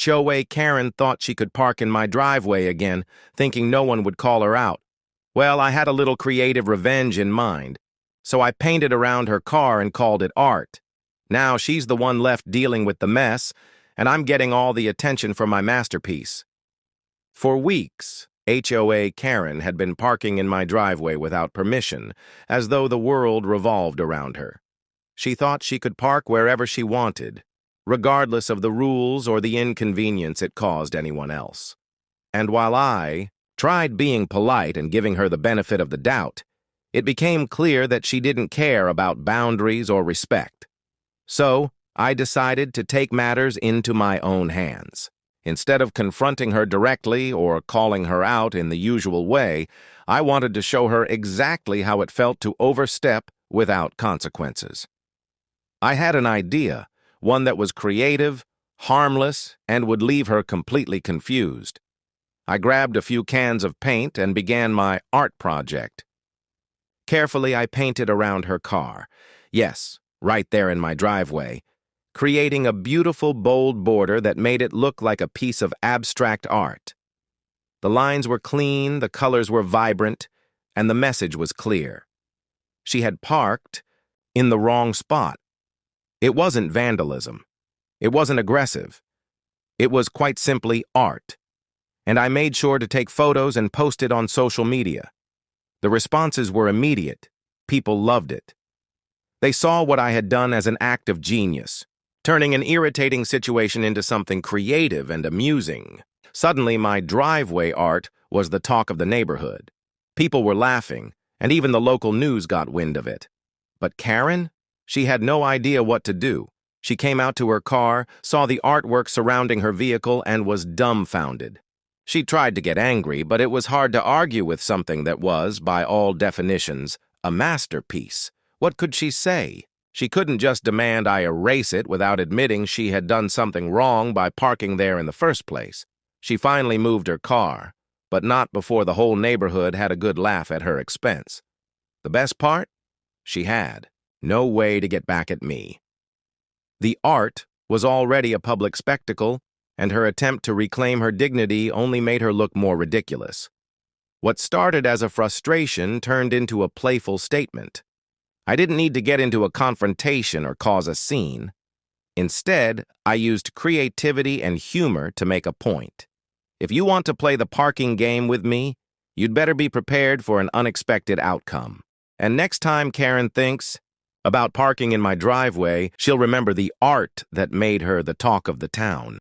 HOA Karen thought she could park in my driveway again, thinking no one would call her out. Well, I had a little creative revenge in mind, so I painted around her car and called it art. Now she's the one left dealing with the mess, and I'm getting all the attention for my masterpiece. For weeks, HOA Karen had been parking in my driveway without permission, as though the world revolved around her. She thought she could park wherever she wanted, regardless of the rules or the inconvenience it caused anyone else. And while I tried being polite and giving her the benefit of the doubt, it became clear that she didn't care about boundaries or respect. So, I decided to take matters into my own hands. Instead of confronting her directly or calling her out in the usual way, I wanted to show her exactly how it felt to overstep without consequences. I had an idea, one that was creative, harmless, and would leave her completely confused. I grabbed a few cans of paint and began my art project. Carefully, I painted around her car. Yes, right there in my driveway, creating a beautiful, bold border that made it look like a piece of abstract art. The lines were clean, the colors were vibrant, and the message was clear. She had parked in the wrong spot. It wasn't vandalism. It wasn't aggressive. It was quite simply art. And I made sure to take photos and post it on social media. The responses were immediate. People loved it. They saw what I had done as an act of genius, turning an irritating situation into something creative and amusing. Suddenly, my driveway art was the talk of the neighborhood. People were laughing, and even the local news got wind of it. But Karen? She had no idea what to do. She came out to her car, saw the artwork surrounding her vehicle, and was dumbfounded. She tried to get angry, but it was hard to argue with something that was, by all definitions, a masterpiece. What could she say? She couldn't just demand I erase it without admitting she had done something wrong by parking there in the first place. She finally moved her car, but not before the whole neighborhood had a good laugh at her expense. The best part? She had no way to get back at me. The art was already a public spectacle, and her attempt to reclaim her dignity only made her look more ridiculous. What started as a frustration turned into a playful statement. I didn't need to get into a confrontation or cause a scene. Instead, I used creativity and humor to make a point. If you want to play the parking game with me, you'd better be prepared for an unexpected outcome. And next time Karen thinks about parking in my driveway, she'll remember the art that made her the talk of the town.